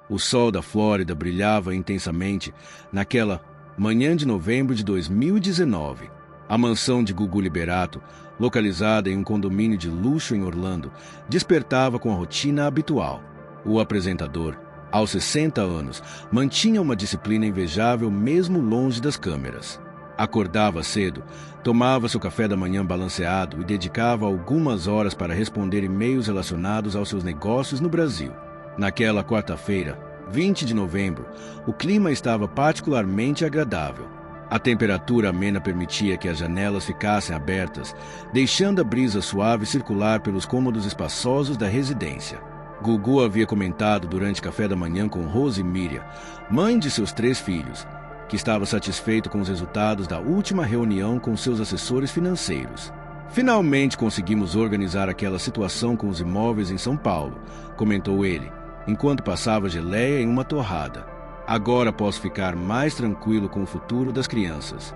O sol da Flórida brilhava intensamente naquela manhã de novembro de 2019. A mansão de Gugu Liberato, localizada em um condomínio de luxo em Orlando, despertava com a rotina habitual. O apresentador, aos 60 anos, mantinha uma disciplina invejável mesmo longe das câmeras. Acordava cedo, tomava seu café da manhã balanceado e dedicava algumas horas para responder e-mails relacionados aos seus negócios no Brasil. Naquela quarta-feira, 20 de novembro, o clima estava particularmente agradável. A temperatura amena permitia que as janelas ficassem abertas, deixando a brisa suave circular pelos cômodos espaçosos da residência. Gugu havia comentado durante café da manhã com Rose Miriam, mãe de seus 3 filhos, que estava satisfeito com os resultados da última reunião com seus assessores financeiros. Finalmente conseguimos organizar aquela situação com os imóveis em São Paulo, comentou ele, enquanto passava geleia em uma torrada. Agora posso ficar mais tranquilo com o futuro das crianças.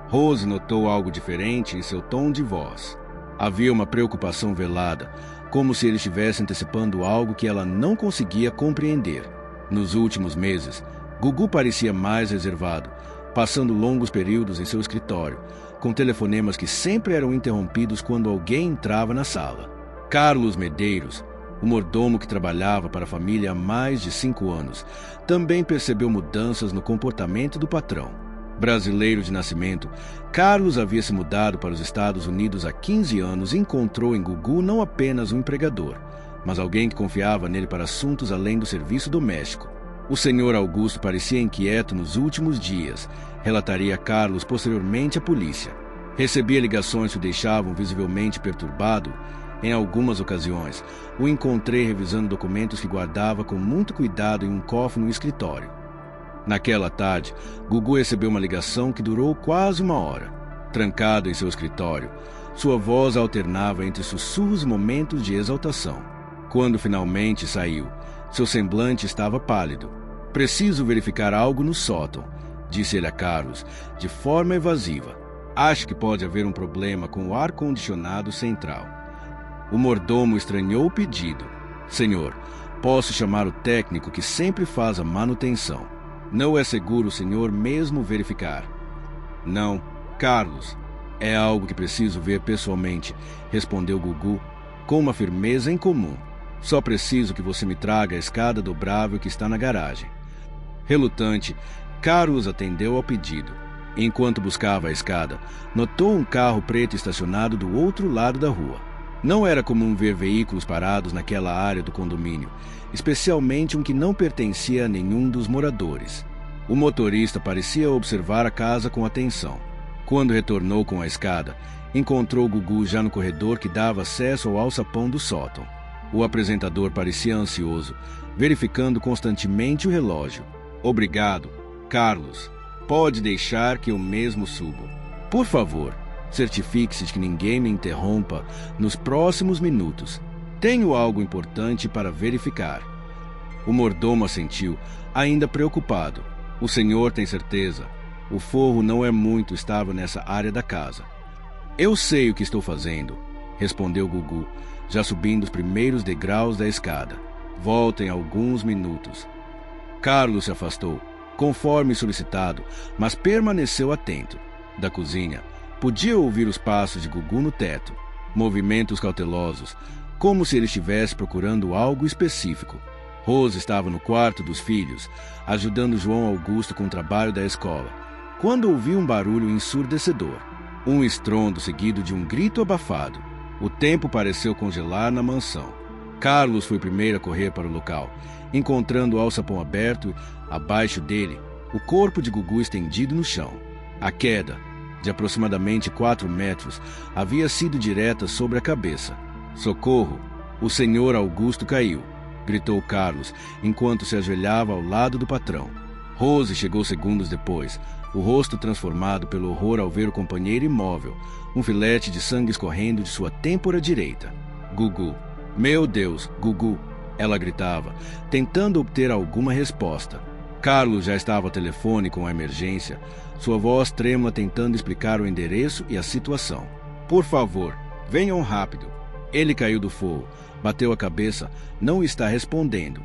Rose notou algo diferente em seu tom de voz. Havia uma preocupação velada, como se ele estivesse antecipando algo que ela não conseguia compreender. Nos últimos meses, Gugu parecia mais reservado, passando longos períodos em seu escritório, com telefonemas que sempre eram interrompidos quando alguém entrava na sala. Carlos Medeiros, o mordomo que trabalhava para a família há mais de 5 anos, também percebeu mudanças no comportamento do patrão. Brasileiro de nascimento, Carlos havia se mudado para os Estados Unidos há 15 anos e encontrou em Gugu não apenas um empregador, mas alguém que confiava nele para assuntos além do serviço doméstico. O senhor Augusto parecia inquieto nos últimos dias, relataria Carlos posteriormente à polícia. Recebia ligações que o deixavam visivelmente perturbado. Em algumas ocasiões, o encontrei revisando documentos que guardava com muito cuidado em um cofre no escritório. Naquela tarde, Gugu recebeu uma ligação que durou quase 1 hora. Trancado em seu escritório, sua voz alternava entre sussurros e momentos de exaltação. Quando finalmente saiu, seu semblante estava pálido. Preciso verificar algo no sótão, disse ele a Carlos, de forma evasiva. Acho que pode haver um problema com o ar-condicionado central. O mordomo estranhou o pedido. Senhor, posso chamar o técnico que sempre faz a manutenção. Não é seguro o senhor mesmo verificar? Não, Carlos. É algo que preciso ver pessoalmente, respondeu Gugu, com uma firmeza incomum. Só preciso que você me traga a escada dobrável que está na garagem. Relutante, Carlos atendeu ao pedido. Enquanto buscava a escada, notou um carro preto estacionado do outro lado da rua. Não era comum ver veículos parados naquela área do condomínio, especialmente um que não pertencia a nenhum dos moradores. O motorista parecia observar a casa com atenção. Quando retornou com a escada, encontrou Gugu já no corredor que dava acesso ao alçapão do sótão. O apresentador parecia ansioso, verificando constantemente o relógio. Obrigado, Carlos. Pode deixar que eu mesmo subo. Por favor, certifique-se de que ninguém me interrompa nos próximos minutos. Tenho algo importante para verificar. O mordomo assentiu, ainda preocupado. O senhor tem certeza? O forro não é muito estável nessa área da casa. Eu sei o que estou fazendo, respondeu Gugu, já subindo os primeiros degraus da escada. Volta em alguns minutos. Carlos se afastou, conforme solicitado, mas permaneceu atento. Da cozinha, podia ouvir os passos de Gugu no teto, movimentos cautelosos, como se ele estivesse procurando algo específico. Rose estava no quarto dos filhos, ajudando João Augusto com o trabalho da escola, quando ouviu um barulho ensurdecedor. Um estrondo seguido de um grito abafado. O tempo pareceu congelar na mansão. Carlos foi o primeiro a correr para o local, encontrando o alçapão aberto, abaixo dele, o corpo de Gugu estendido no chão. A queda, de aproximadamente 4 metros, havia sido direta sobre a cabeça. Socorro! O senhor Augusto caiu, gritou Carlos, enquanto se ajoelhava ao lado do patrão. Rose chegou segundos depois, o rosto transformado pelo horror ao ver o companheiro imóvel, um filete de sangue escorrendo de sua têmpora direita. Gugu! Meu Deus, Gugu! Ela gritava, tentando obter alguma resposta. Carlos já estava ao telefone com a emergência, sua voz trêmula tentando explicar o endereço e a situação. Por favor, venham rápido. Ele caiu do forro, bateu a cabeça, não está respondendo.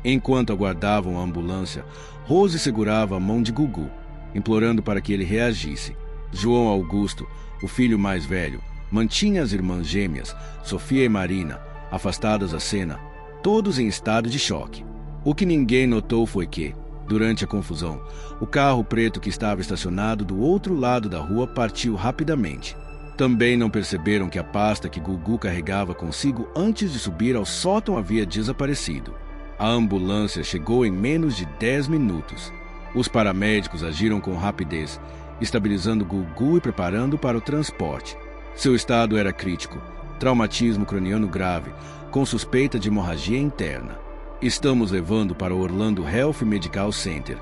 Enquanto aguardavam a ambulância, Rose segurava a mão de Gugu, implorando para que ele reagisse. João Augusto, o filho mais velho, mantinha as irmãs gêmeas, Sofia e Marina, afastadas da cena, todos em estado de choque. O que ninguém notou foi que, durante a confusão, o carro preto que estava estacionado do outro lado da rua partiu rapidamente. Também não perceberam que a pasta que Gugu carregava consigo antes de subir ao sótão havia desaparecido. A ambulância chegou em menos de 10 minutos. Os paramédicos agiram com rapidez, estabilizando Gugu e preparando para o transporte. Seu estado era crítico, traumatismo craniano grave, com suspeita de hemorragia interna. Estamos levando para o Orlando Health Medical Center,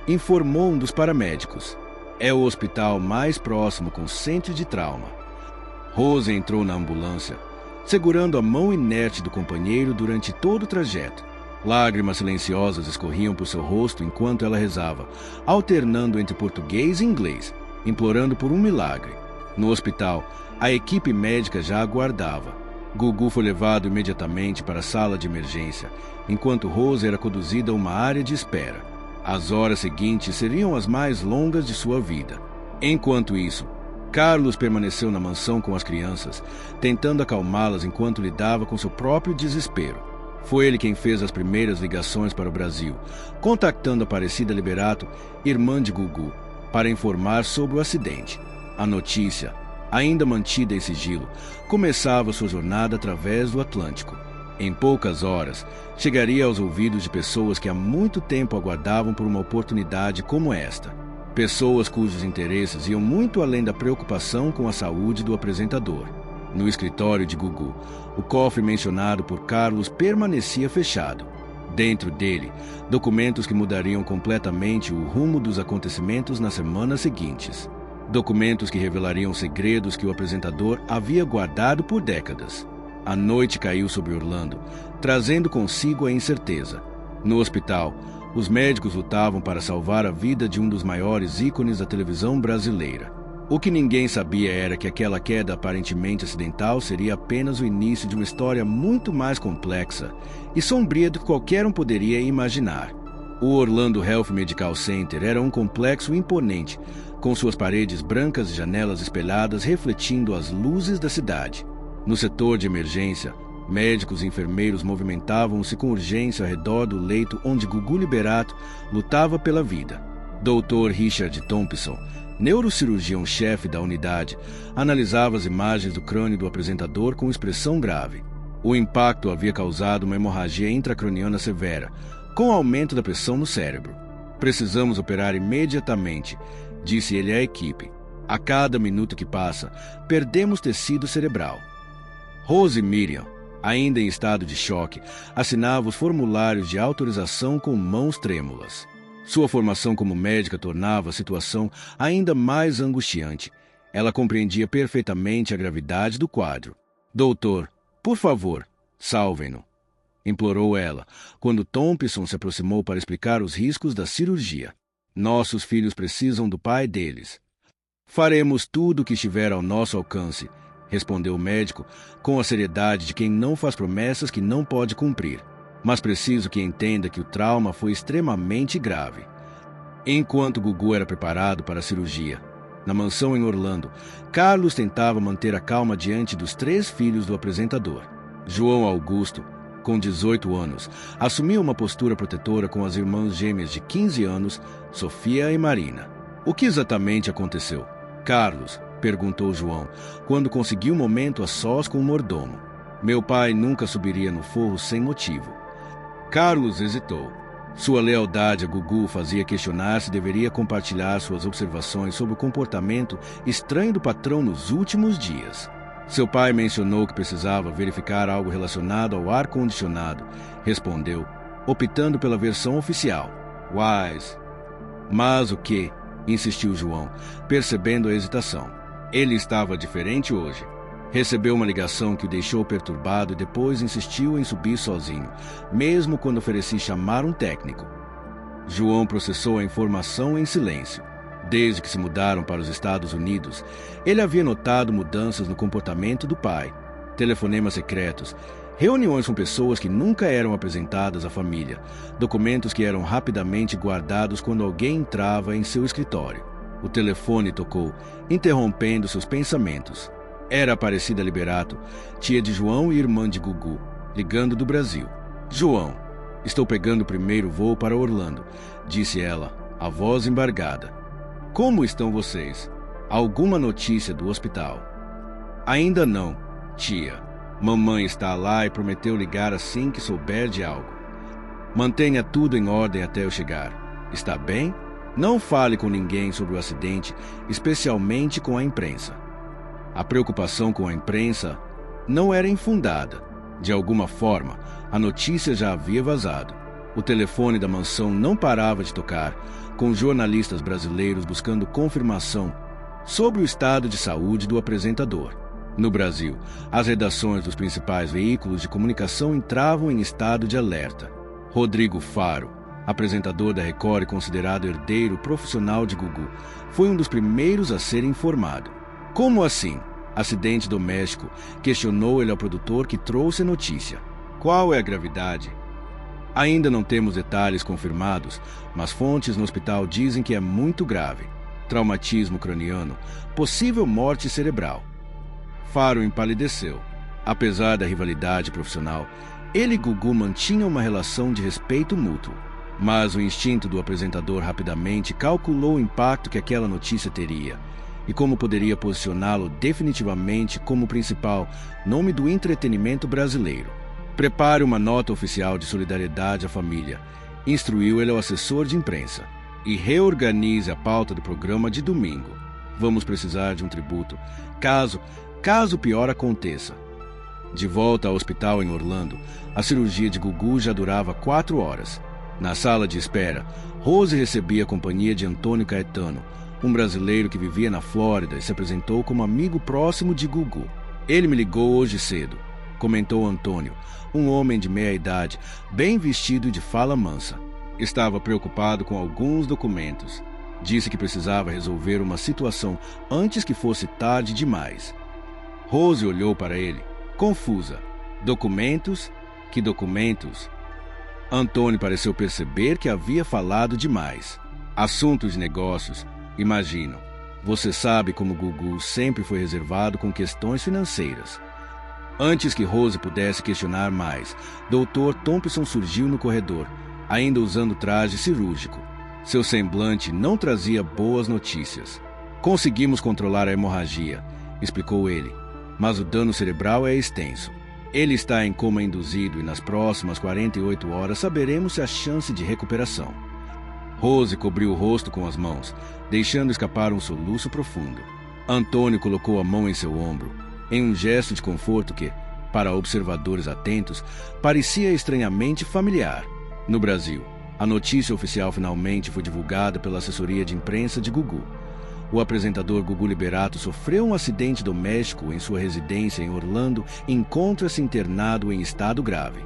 informou um dos paramédicos. É o hospital mais próximo com centro de trauma. Rose entrou na ambulância, segurando a mão inerte do companheiro durante todo o trajeto. Lágrimas silenciosas escorriam por seu rosto enquanto ela rezava, alternando entre português e inglês, implorando por um milagre. No hospital, a equipe médica já aguardava. Gugu foi levado imediatamente para a sala de emergência, enquanto Rose era conduzida a uma área de espera. As horas seguintes seriam as mais longas de sua vida. Enquanto isso, Carlos permaneceu na mansão com as crianças, tentando acalmá-las enquanto lidava com seu próprio desespero. Foi ele quem fez as primeiras ligações para o Brasil, contactando Aparecida Liberato, irmã de Gugu, para informar sobre o acidente. A notícia, ainda mantida em sigilo, começava sua jornada através do Atlântico. Em poucas horas, chegaria aos ouvidos de pessoas que há muito tempo aguardavam por uma oportunidade como esta. Pessoas cujos interesses iam muito além da preocupação com a saúde do apresentador. No escritório de Gugu, o cofre mencionado por Carlos permanecia fechado. Dentro dele, documentos que mudariam completamente o rumo dos acontecimentos nas semanas seguintes. Documentos que revelariam segredos que o apresentador havia guardado por décadas. A noite caiu sobre Orlando, trazendo consigo a incerteza. No hospital, os médicos lutavam para salvar a vida de um dos maiores ícones da televisão brasileira. O que ninguém sabia era que aquela queda aparentemente acidental seria apenas o início de uma história muito mais complexa e sombria do que qualquer um poderia imaginar. O Orlando Health Medical Center era um complexo imponente, com suas paredes brancas e janelas espelhadas refletindo as luzes da cidade. No setor de emergência, médicos e enfermeiros movimentavam-se com urgência ao redor do leito onde Gugu Liberato lutava pela vida. Dr. Richard Thompson, neurocirurgião-chefe da unidade, analisava as imagens do crânio do apresentador com expressão grave. O impacto havia causado uma hemorragia intracraniana severa, com aumento da pressão no cérebro. Precisamos operar imediatamente, disse ele à equipe. A cada minuto que passa, perdemos tecido cerebral. Rose e Miriam, ainda em estado de choque, assinavam os formulários de autorização com mãos trêmulas. Sua formação como médica tornava a situação ainda mais angustiante. Ela compreendia perfeitamente a gravidade do quadro. Doutor, por favor, salvem-no, implorou ela, quando Thompson se aproximou para explicar os riscos da cirurgia. Nossos filhos precisam do pai deles. Faremos tudo o que estiver ao nosso alcance, respondeu o médico, com a seriedade de quem não faz promessas que não pode cumprir. Mas preciso que entenda que o trauma foi extremamente grave. Enquanto Gugu era preparado para a cirurgia, na mansão em Orlando, Carlos tentava manter a calma diante dos 3 filhos do apresentador. João Augusto, com 18 anos, assumiu uma postura protetora com as irmãs gêmeas de 15 anos, Sofia e Marina. O que exatamente aconteceu? Carlos, perguntou João, quando conseguiu um momento a sós com o mordomo. Meu pai nunca subiria no forro sem motivo. Carlos hesitou. Sua lealdade a Gugu fazia questionar se deveria compartilhar suas observações sobre o comportamento estranho do patrão nos últimos dias. Seu pai mencionou que precisava verificar algo relacionado ao ar-condicionado, respondeu, optando pela versão oficial. Wise. Mas o quê? Insistiu João, percebendo a hesitação. Ele estava diferente hoje. Recebeu uma ligação que o deixou perturbado e depois insistiu em subir sozinho, mesmo quando ofereci chamar um técnico. João processou a informação em silêncio. Desde que se mudaram para os Estados Unidos, ele havia notado mudanças no comportamento do pai, telefonemas secretos Reuniões com pessoas que nunca eram apresentadas à família, documentos que eram rapidamente guardados quando alguém entrava em seu escritório. O telefone tocou, interrompendo seus pensamentos. Era Aparecida Liberato, tia de João e irmã de Gugu, ligando do Brasil. João, estou pegando o primeiro voo para Orlando, disse ela, a voz embargada. Como estão vocês? Alguma notícia do hospital? Ainda não, tia. Mamãe está lá e prometeu ligar assim que souber de algo. Mantenha tudo em ordem até eu chegar. Está bem? Não fale com ninguém sobre o acidente, especialmente com a imprensa. A preocupação com a imprensa não era infundada. De alguma forma, a notícia já havia vazado. O telefone da mansão não parava de tocar, com jornalistas brasileiros buscando confirmação sobre o estado de saúde do apresentador. No Brasil, as redações dos principais veículos de comunicação entravam em estado de alerta. Rodrigo Faro, apresentador da Record e considerado herdeiro profissional de Gugu, foi um dos primeiros a ser informado. Como assim? Acidente doméstico, questionou ele ao produtor que trouxe a notícia. Qual é a gravidade? Ainda não temos detalhes confirmados, mas fontes no hospital dizem que é muito grave. Traumatismo craniano, possível morte cerebral. Faro empalideceu. Apesar da rivalidade profissional, ele e Gugu mantinham uma relação de respeito mútuo. Mas o instinto do apresentador rapidamente calculou o impacto que aquela notícia teria e como poderia posicioná-lo definitivamente como o principal nome do entretenimento brasileiro. Prepare uma nota oficial de solidariedade à família, instruiu ele ao assessor de imprensa, e reorganize a pauta do programa de domingo. Vamos precisar de um tributo, caso o pior aconteça. De volta ao hospital em Orlando, a cirurgia de Gugu já durava 4 horas. Na sala de espera, Rose recebia a companhia de Antônio Caetano, um brasileiro que vivia na Flórida e se apresentou como amigo próximo de Gugu. Ele me ligou hoje cedo, comentou Antônio, um homem de meia idade, bem vestido e de fala mansa. Estava preocupado com alguns documentos. Disse que precisava resolver uma situação antes que fosse tarde demais. Rose olhou para ele, confusa. Documentos? Que documentos? Antônio pareceu perceber que havia falado demais. Assuntos de negócios, imagino. Você sabe como Gugu sempre foi reservado com questões financeiras. Antes que Rose pudesse questionar mais, Dr. Thompson surgiu no corredor, ainda usando traje cirúrgico. Seu semblante não trazia boas notícias. Conseguimos controlar a hemorragia, explicou ele, mas o dano cerebral é extenso. Ele está em coma induzido e nas próximas 48 horas saberemos se há chance de recuperação. Rose cobriu o rosto com as mãos, deixando escapar um soluço profundo. Antônio colocou a mão em seu ombro, em um gesto de conforto que, para observadores atentos, parecia estranhamente familiar. No Brasil, a notícia oficial finalmente foi divulgada pela assessoria de imprensa de Gugu. O apresentador Gugu Liberato sofreu um acidente doméstico em sua residência em Orlando e encontra-se internado em estado grave.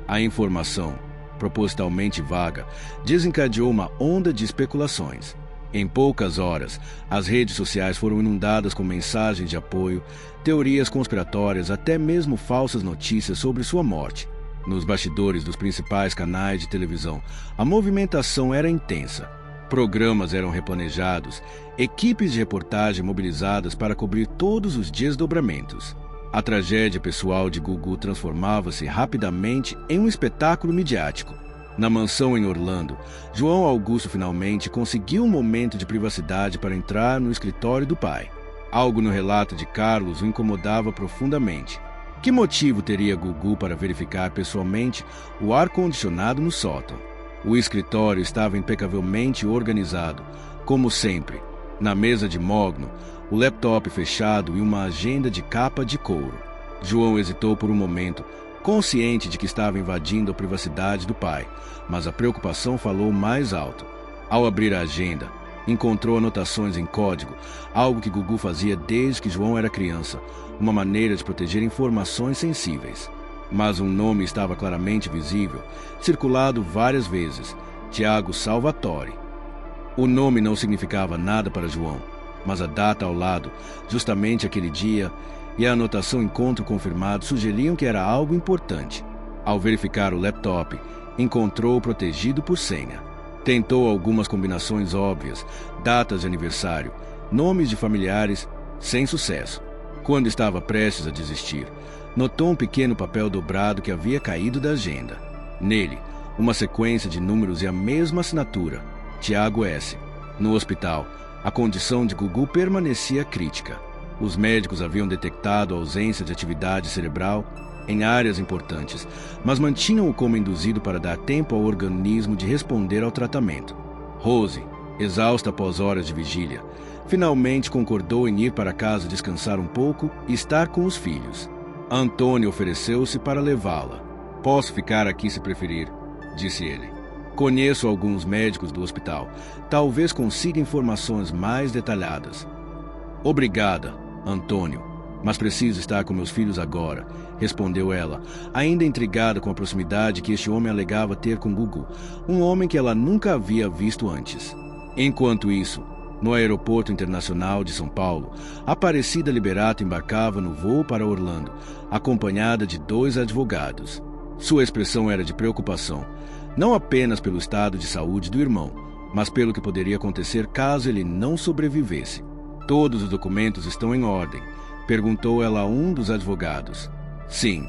A informação, propositalmente vaga, desencadeou uma onda de especulações. Em poucas horas, as redes sociais foram inundadas com mensagens de apoio, teorias conspiratórias, até mesmo falsas notícias sobre sua morte. Nos bastidores dos principais canais de televisão, a movimentação era intensa. Programas eram replanejados, equipes de reportagem mobilizadas para cobrir todos os desdobramentos. A tragédia pessoal de Gugu transformava-se rapidamente em um espetáculo midiático. Na mansão em Orlando, João Augusto finalmente conseguiu um momento de privacidade para entrar no escritório do pai. Algo no relato de Carlos o incomodava profundamente. Que motivo teria Gugu para verificar pessoalmente o ar-condicionado no sótão? O escritório estava impecavelmente organizado, como sempre. Na mesa de mogno, o laptop fechado e uma agenda de capa de couro. João hesitou por um momento, consciente de que estava invadindo a privacidade do pai, mas a preocupação falou mais alto. Ao abrir a agenda, encontrou anotações em código, algo que Gugu fazia desde que João era criança, uma maneira de proteger informações sensíveis. Mas um nome estava claramente visível, circulado várias vezes: Tiago Salvatore. O nome não significava nada para João, mas a data ao lado, justamente aquele dia, e a anotação encontro confirmado sugeriam que era algo importante. Ao verificar o laptop, encontrou-o protegido por senha. Tentou algumas combinações óbvias, datas de aniversário, nomes de familiares, sem sucesso. Quando estava prestes a desistir, notou um pequeno papel dobrado que havia caído da agenda. Nele, uma sequência de números e a mesma assinatura, Tiago S. No hospital, a condição de Gugu permanecia crítica. Os médicos haviam detectado a ausência de atividade cerebral em áreas importantes, mas mantinham-o como induzido para dar tempo ao organismo de responder ao tratamento. Rose, exausta após horas de vigília, finalmente concordou em ir para casa descansar um pouco e estar com os filhos. Antônio ofereceu-se para levá-la. "Posso ficar aqui se preferir", disse ele. "Conheço alguns médicos do hospital. Talvez consiga informações mais detalhadas." "Obrigada, Antônio, mas preciso estar com meus filhos agora", respondeu ela, ainda intrigada com a proximidade que este homem alegava ter com Gugu, um homem que ela nunca havia visto antes. Enquanto isso, no aeroporto internacional de São Paulo, Aparecida Liberato embarcava no voo para Orlando, acompanhada de 2 advogados. Sua expressão era de preocupação, não apenas pelo estado de saúde do irmão, mas pelo que poderia acontecer caso ele não sobrevivesse. "Todos os documentos estão em ordem?", perguntou ela a um dos advogados. "Sim,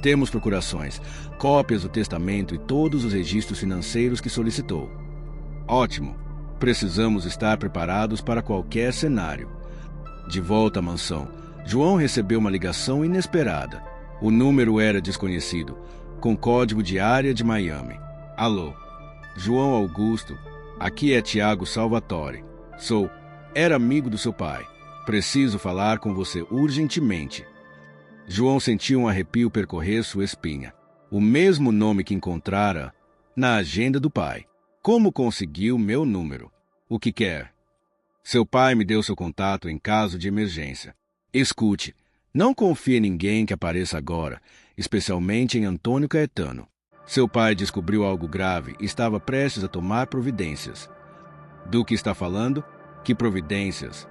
temos procurações, cópias do testamento e todos os registros financeiros que solicitou." "Ótimo. Precisamos estar preparados para qualquer cenário." De volta à mansão, João recebeu uma ligação inesperada. O número era desconhecido, com código de área de Miami. "Alô, João Augusto, aqui é Tiago Salvatore. Era amigo do seu pai. Preciso falar com você urgentemente." João sentiu um arrepio percorrer sua espinha. O mesmo nome que encontrara na agenda do pai. "Como conseguiu meu número? O que quer?" "Seu pai me deu seu contato em caso de emergência. Escute, não confie em ninguém que apareça agora, especialmente em Antônio Caetano. Seu pai descobriu algo grave e estava prestes a tomar providências." "Do que está falando? Que providências?"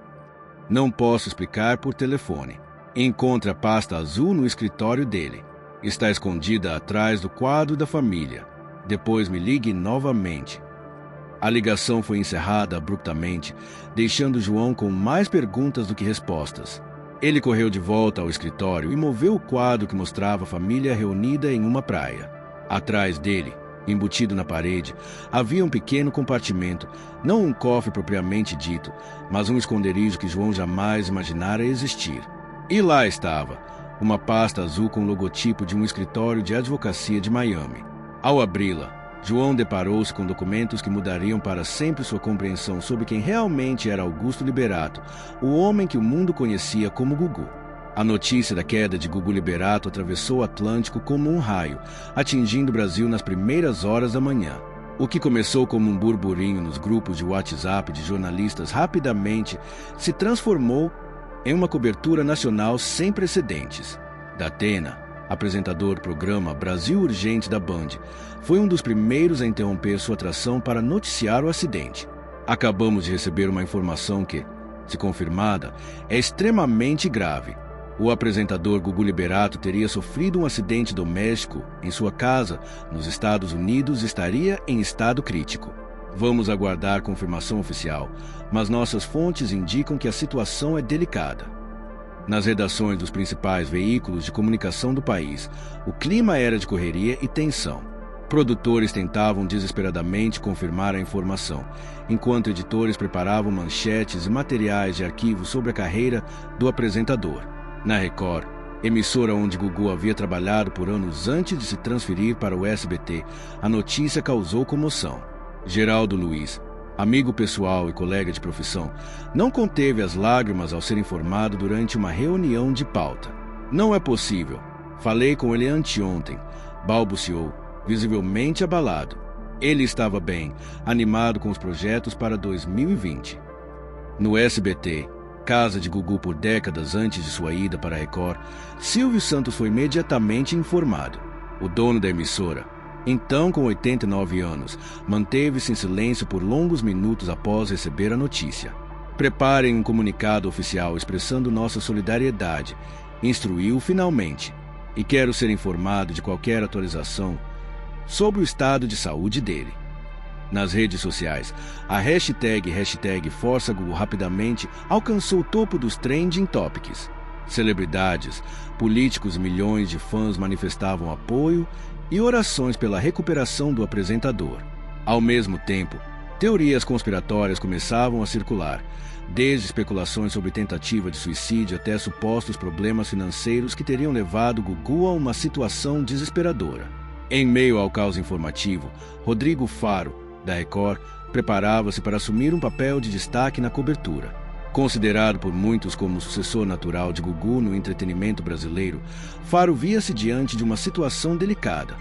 "Não posso explicar por telefone. Encontre a pasta azul no escritório dele. Está escondida atrás do quadro da família. Depois me ligue novamente." A ligação foi encerrada abruptamente, deixando João com mais perguntas do que respostas. Ele correu de volta ao escritório e moveu o quadro que mostrava a família reunida em uma praia. Atrás dele, embutido na parede, havia um pequeno compartimento, não um cofre propriamente dito, mas um esconderijo que João jamais imaginara existir. E lá estava, uma pasta azul com o logotipo de um escritório de advocacia de Miami. Ao abri-la, João deparou-se com documentos que mudariam para sempre sua compreensão sobre quem realmente era Augusto Liberato, o homem que o mundo conhecia como Gugu. A notícia da queda de Gugu Liberato atravessou o Atlântico como um raio, atingindo o Brasil nas primeiras horas da manhã. O que começou como um burburinho nos grupos de WhatsApp de jornalistas rapidamente se transformou em uma cobertura nacional sem precedentes. Datena, apresentador do programa Brasil Urgente da Band, foi um dos primeiros a interromper sua atração para noticiar o acidente. "Acabamos de receber uma informação que, se confirmada, é extremamente grave. O apresentador Gugu Liberato teria sofrido um acidente doméstico em sua casa nos Estados Unidos e estaria em estado crítico. Vamos aguardar confirmação oficial, mas nossas fontes indicam que a situação é delicada." Nas redações dos principais veículos de comunicação do país, o clima era de correria e tensão. Produtores tentavam desesperadamente confirmar a informação, enquanto editores preparavam manchetes e materiais de arquivo sobre a carreira do apresentador. Na Record, emissora onde Gugu havia trabalhado por anos antes de se transferir para o SBT, a notícia causou comoção. Geraldo Luiz, amigo pessoal e colega de profissão, não conteve as lágrimas ao ser informado durante uma reunião de pauta. "Não é possível. Falei com ele anteontem", balbuciou, visivelmente abalado. Ele estava bem, animado com os projetos para 2020. No SBT, casa de Gugu por décadas antes de sua ida para a Record, Silvio Santos foi imediatamente informado. O dono da emissora, então com 89 anos, manteve-se em silêncio por longos minutos após receber a notícia. "Preparem um comunicado oficial expressando nossa solidariedade", instruiu finalmente e quero ser informado de qualquer atualização sobre o estado de saúde dele. Nas redes sociais, a hashtag #ForçaGugu rapidamente alcançou o topo dos trending topics. Celebridades, políticos e milhões de fãs manifestavam apoio e orações pela recuperação do apresentador. Ao mesmo tempo, teorias conspiratórias começavam a circular, desde especulações sobre tentativa de suicídio até supostos problemas financeiros que teriam levado Gugu a uma situação desesperadora. Em meio ao caos informativo, Rodrigo Faro, da Record, preparava-se para assumir um papel de destaque na cobertura. Considerado por muitos como o sucessor natural de Gugu no entretenimento brasileiro, Faro via-se diante de uma situação delicada.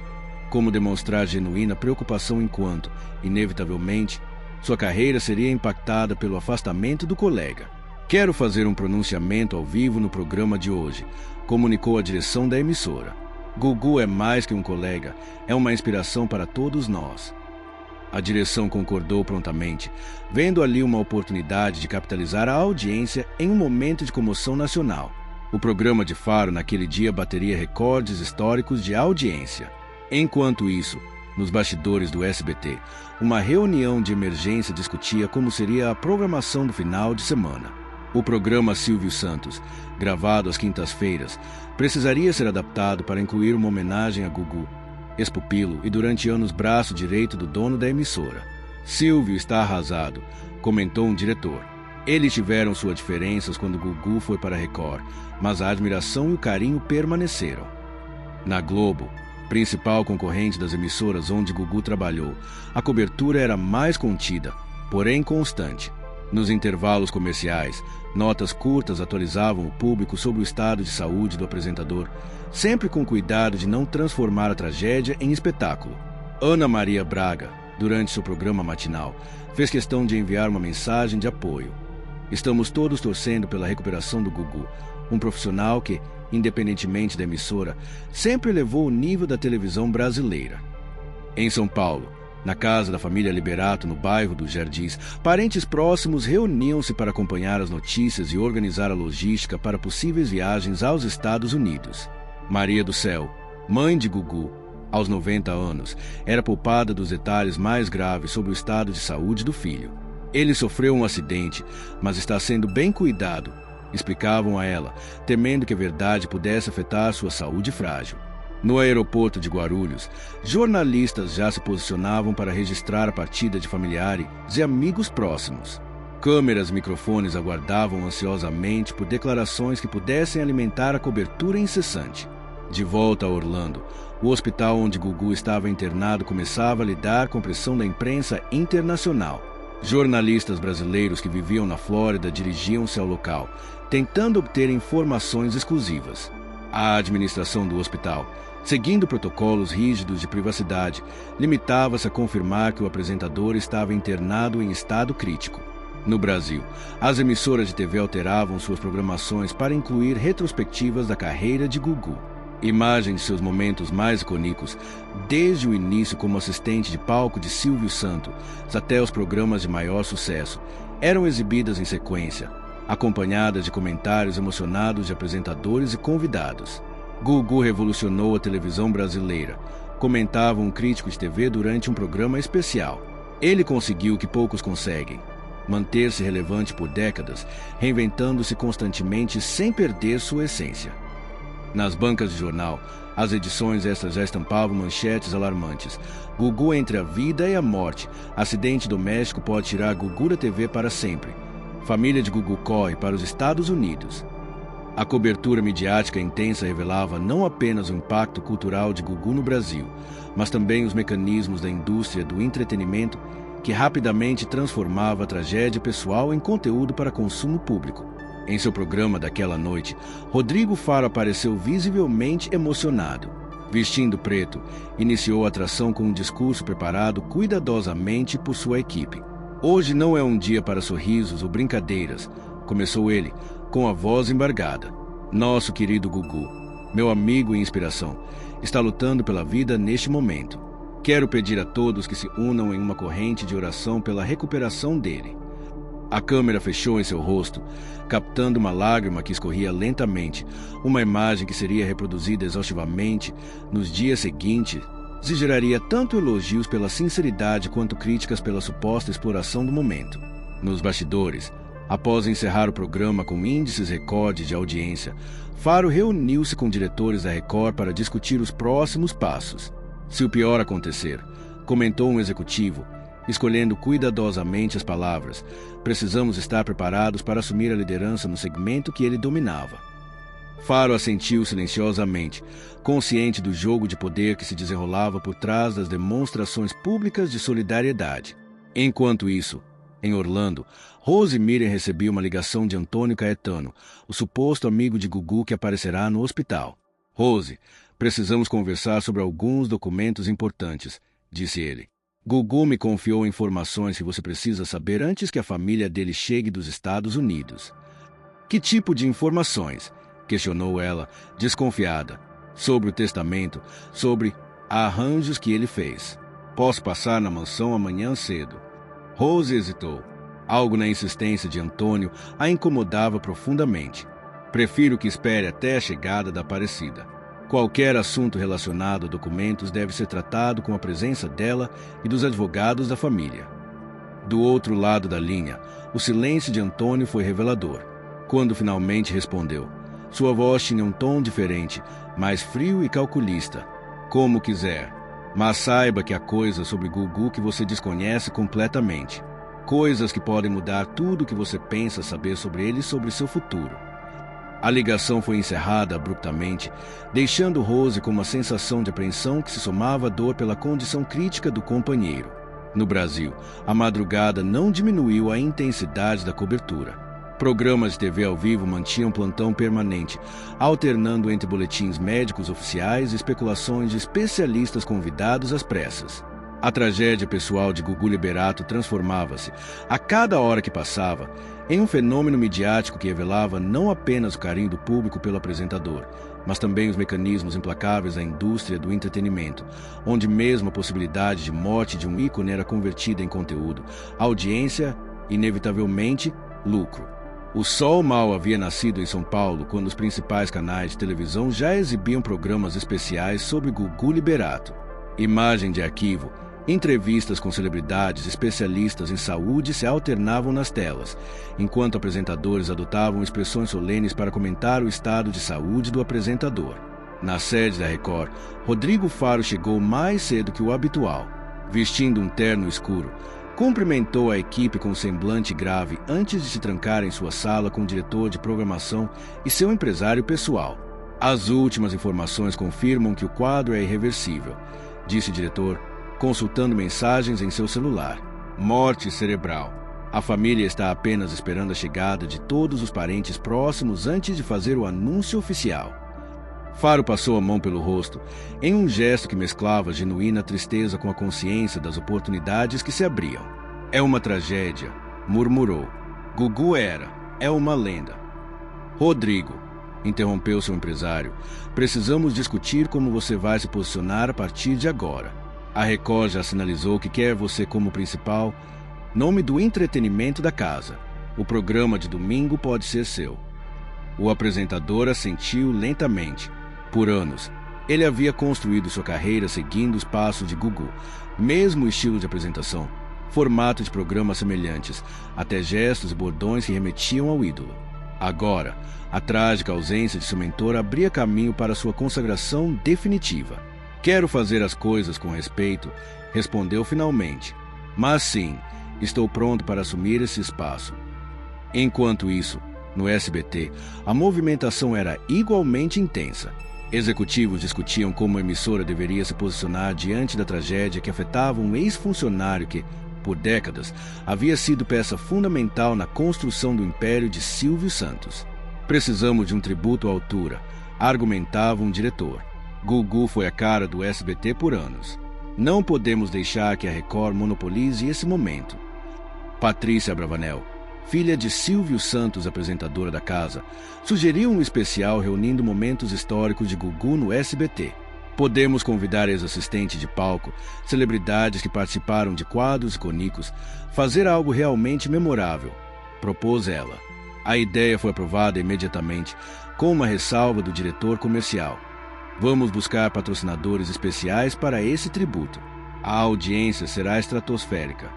Como demonstrar genuína preocupação enquanto, inevitavelmente, sua carreira seria impactada pelo afastamento do colega. Quero fazer um pronunciamento ao vivo no programa de hoje, comunicou a direção da emissora. Gugu é mais que um colega, é uma inspiração para todos nós. A direção concordou prontamente, vendo ali uma oportunidade de capitalizar a audiência em um momento de comoção nacional. O programa de Faro naquele dia bateria recordes históricos de audiência. Enquanto isso, nos bastidores do SBT, uma reunião de emergência discutia como seria a programação do final de semana. O programa Silvio Santos, gravado às quintas-feiras, precisaria ser adaptado para incluir uma homenagem a Gugu, ex-pupilo e durante anos braço direito do dono da emissora. Silvio está arrasado, comentou um diretor. Eles tiveram suas diferenças quando Gugu foi para a Record, mas a admiração e o carinho permaneceram. Na Globo, principal concorrente das emissoras onde Gugu trabalhou, a cobertura era mais contida, porém constante. Nos intervalos comerciais, notas curtas atualizavam o público sobre o estado de saúde do apresentador, sempre com cuidado de não transformar a tragédia em espetáculo. Ana Maria Braga, durante seu programa matinal, fez questão de enviar uma mensagem de apoio. Estamos todos torcendo pela recuperação do Gugu, um profissional que, independentemente da emissora, sempre elevou o nível da televisão brasileira. Em São Paulo, na casa da família Liberato, no bairro dos Jardins, parentes próximos reuniam-se para acompanhar as notícias e organizar a logística para possíveis viagens aos Estados Unidos. Maria do Céu, mãe de Gugu, aos 90 anos, era poupada dos detalhes mais graves sobre o estado de saúde do filho. Ele sofreu um acidente, mas está sendo bem cuidado, explicavam a ela, temendo que a verdade pudesse afetar sua saúde frágil. No aeroporto de Guarulhos, jornalistas já se posicionavam para registrar a partida de familiares e amigos próximos. Câmeras e microfones aguardavam ansiosamente por declarações que pudessem alimentar a cobertura incessante. De volta a Orlando, o hospital onde Gugu estava internado começava a lidar com a pressão da imprensa internacional. Jornalistas brasileiros que viviam na Flórida dirigiam-se ao local, tentando obter informações exclusivas. A administração do hospital, seguindo protocolos rígidos de privacidade, limitava-se a confirmar que o apresentador estava internado em estado crítico. No Brasil, as emissoras de TV alteravam suas programações para incluir retrospectivas da carreira de Gugu. Imagens de seus momentos mais icônicos, desde o início como assistente de palco de Silvio Santos até os programas de maior sucesso, eram exibidas em sequência, acompanhadas de comentários emocionados de apresentadores e convidados. Gugu revolucionou a televisão brasileira, comentava um crítico de TV durante um programa especial. Ele conseguiu o que poucos conseguem: manter-se relevante por décadas, reinventando-se constantemente sem perder sua essência. Nas bancas de jornal, as edições extras já estampavam manchetes alarmantes. Gugu entre a vida e a morte. Acidente doméstico pode tirar Gugu da TV para sempre. Família de Gugu corre para os Estados Unidos. A cobertura midiática intensa revelava não apenas o impacto cultural de Gugu no Brasil, mas também os mecanismos da indústria do entretenimento que rapidamente transformava a tragédia pessoal em conteúdo para consumo público. Em seu programa daquela noite, Rodrigo Faro apareceu visivelmente emocionado. Vestindo preto, iniciou a atração com um discurso preparado cuidadosamente por sua equipe. Hoje não é um dia para sorrisos ou brincadeiras, começou ele, com a voz embargada. Nosso querido Gugu, meu amigo e inspiração, está lutando pela vida neste momento. Quero pedir a todos que se unam em uma corrente de oração pela recuperação dele. A câmera fechou em seu rosto, captando uma lágrima que escorria lentamente, uma imagem que seria reproduzida exaustivamente nos dias seguintes e geraria tanto elogios pela sinceridade quanto críticas pela suposta exploração do momento. Nos bastidores, após encerrar o programa com índices recordes de audiência, Faro reuniu-se com diretores da Record para discutir os próximos passos. Se o pior acontecer, comentou um executivo, escolhendo cuidadosamente as palavras, precisamos estar preparados para assumir a liderança no segmento que ele dominava. Faro assentiu silenciosamente, consciente do jogo de poder que se desenrolava por trás das demonstrações públicas de solidariedade. Enquanto isso, em Orlando, Rose e Miriam recebiam uma ligação de Antônio Caetano, o suposto amigo de Gugu que aparecerá no hospital. Rose, precisamos conversar sobre alguns documentos importantes, disse ele. Gugu me confiou informações que você precisa saber antes que a família dele chegue dos Estados Unidos. Que tipo de informações? Questionou ela, desconfiada. Sobre o testamento, sobre arranjos que ele fez. Posso passar na mansão amanhã cedo. Rose hesitou. Algo na insistência de Antônio a incomodava profundamente. Prefiro que espere até a chegada da Aparecida. Qualquer assunto relacionado a documentos deve ser tratado com a presença dela e dos advogados da família. Do outro lado da linha, o silêncio de Antônio foi revelador. Quando finalmente respondeu, sua voz tinha um tom diferente, mais frio e calculista. Como quiser, mas saiba que há coisas sobre Gugu que você desconhece completamente. Coisas que podem mudar tudo o que você pensa saber sobre ele e sobre seu futuro. A ligação foi encerrada abruptamente, deixando Rose com uma sensação de apreensão que se somava à dor pela condição crítica do companheiro. No Brasil, a madrugada não diminuiu a intensidade da cobertura. Programas de TV ao vivo mantinham plantão permanente, alternando entre boletins médicos oficiais e especulações de especialistas convidados às pressas. A tragédia pessoal de Gugu Liberato transformava-se, a cada hora que passava, em um fenômeno midiático que revelava não apenas o carinho do público pelo apresentador, mas também os mecanismos implacáveis da indústria do entretenimento, onde mesmo a possibilidade de morte de um ícone era convertida em conteúdo, audiência, inevitavelmente, lucro. O sol mal havia nascido em São Paulo quando os principais canais de televisão já exibiam programas especiais sobre Gugu Liberato. Imagem de arquivo, entrevistas com celebridades especialistas em saúde se alternavam nas telas, enquanto apresentadores adotavam expressões solenes para comentar o estado de saúde do apresentador. Na sede da Record, Rodrigo Faro chegou mais cedo que o habitual. Vestindo um terno escuro, cumprimentou a equipe com um semblante grave antes de se trancar em sua sala com o diretor de programação e seu empresário pessoal. As últimas informações confirmam que o quadro é irreversível, disse o diretor, consultando mensagens em seu celular. Morte cerebral. A família está apenas esperando a chegada de todos os parentes próximos antes de fazer o anúncio oficial. Faro passou a mão pelo rosto, em um gesto que mesclava genuína tristeza com a consciência das oportunidades que se abriam. É uma tragédia, murmurou. Gugu é uma lenda. Rodrigo, interrompeu seu empresário, precisamos discutir como você vai se posicionar a partir de agora. A Record já sinalizou que quer você como principal nome do entretenimento da casa. O programa de domingo pode ser seu. O apresentador assentiu lentamente. Por anos, ele havia construído sua carreira seguindo os passos de Gugu, mesmo estilo de apresentação, formato de programas semelhantes, até gestos e bordões que remetiam ao ídolo. Agora, a trágica ausência de seu mentor abria caminho para sua consagração definitiva. Quero fazer as coisas com respeito, respondeu finalmente. Mas sim, estou pronto para assumir esse espaço. Enquanto isso, no SBT, a movimentação era igualmente intensa. Executivos discutiam como a emissora deveria se posicionar diante da tragédia que afetava um ex-funcionário que, por décadas, havia sido peça fundamental na construção do império de Silvio Santos. Precisamos de um tributo à altura, argumentava um diretor. Gugu foi a cara do SBT por anos. Não podemos deixar que a Record monopolize esse momento. Patrícia Abravanel, filha de Silvio Santos, apresentadora da casa, sugeriu um especial reunindo momentos históricos de Gugu no SBT. Podemos convidar ex-assistentes de palco, celebridades que participaram de quadros icônicos, fazer algo realmente memorável. propôs ela. A ideia foi aprovada imediatamente, com uma ressalva do diretor comercial. Vamos buscar patrocinadores especiais para esse tributo. A audiência será estratosférica.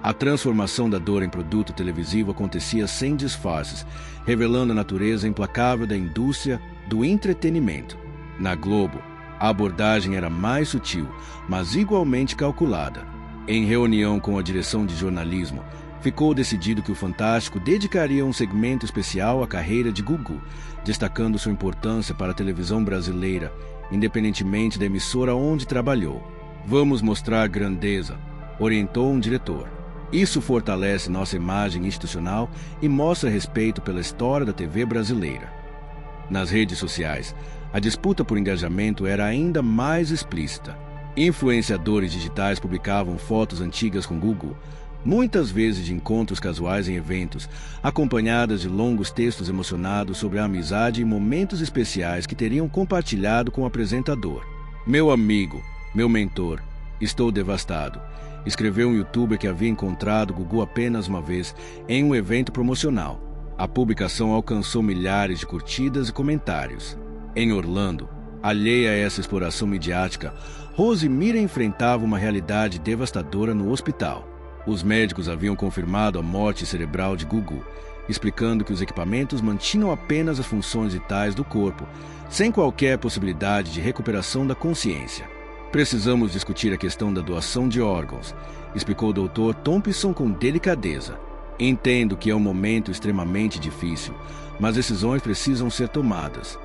A transformação da dor em produto televisivo acontecia sem disfarces, revelando a natureza implacável da indústria do entretenimento. Na Globo, a abordagem era mais sutil, mas igualmente calculada. Em reunião com a direção de jornalismo, ficou decidido que o Fantástico dedicaria um segmento especial à carreira de Gugu, destacando sua importância para a televisão brasileira, independentemente da emissora onde trabalhou. Vamos mostrar grandeza, orientou um diretor. Isso fortalece nossa imagem institucional e mostra respeito pela história da TV brasileira. Nas redes sociais, a disputa por engajamento era ainda mais explícita. Influenciadores digitais publicavam fotos antigas com Gugu, muitas vezes de encontros casuais em eventos, acompanhadas de longos textos emocionados sobre a amizade e momentos especiais que teriam compartilhado com o apresentador. Meu amigo, meu mentor, estou devastado, escreveu um youtuber que havia encontrado Gugu apenas uma vez em um evento promocional. A publicação alcançou milhares de curtidas e comentários. Em Orlando, alheia a essa exploração midiática, Rose Mira enfrentava uma realidade devastadora no hospital. Os médicos haviam confirmado a morte cerebral de Gugu, explicando que os equipamentos mantinham apenas as funções vitais do corpo, sem qualquer possibilidade de recuperação da consciência. Precisamos discutir a questão da doação de órgãos, explicou o Dr. Thompson com delicadeza. Entendo que é um momento extremamente difícil, mas decisões precisam ser tomadas.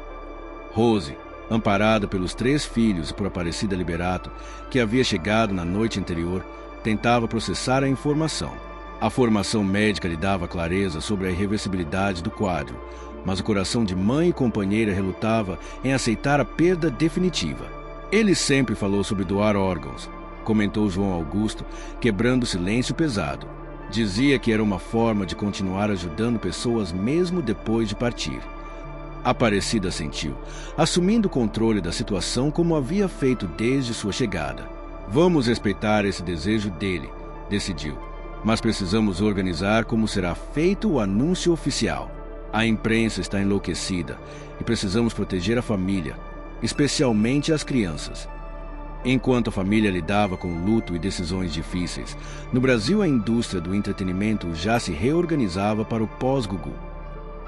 Rose, amparada pelos 3 filhos e por Aparecida Liberato, que havia chegado na noite anterior, tentava processar a informação. A formação médica lhe dava clareza sobre a irreversibilidade do quadro, mas o coração de mãe e companheira relutava em aceitar a perda definitiva. Ele sempre falou sobre doar órgãos, comentou João Augusto, quebrando o silêncio pesado. Dizia que era uma forma de continuar ajudando pessoas mesmo depois de partir. Aparecida assentiu, assumindo o controle da situação como havia feito desde sua chegada. Vamos respeitar esse desejo dele, decidiu. Mas precisamos organizar como será feito o anúncio oficial. A imprensa está enlouquecida e precisamos proteger a família, especialmente as crianças. Enquanto a família lidava com luto e decisões difíceis, no Brasil a indústria do entretenimento já se reorganizava para o pós-Gugu.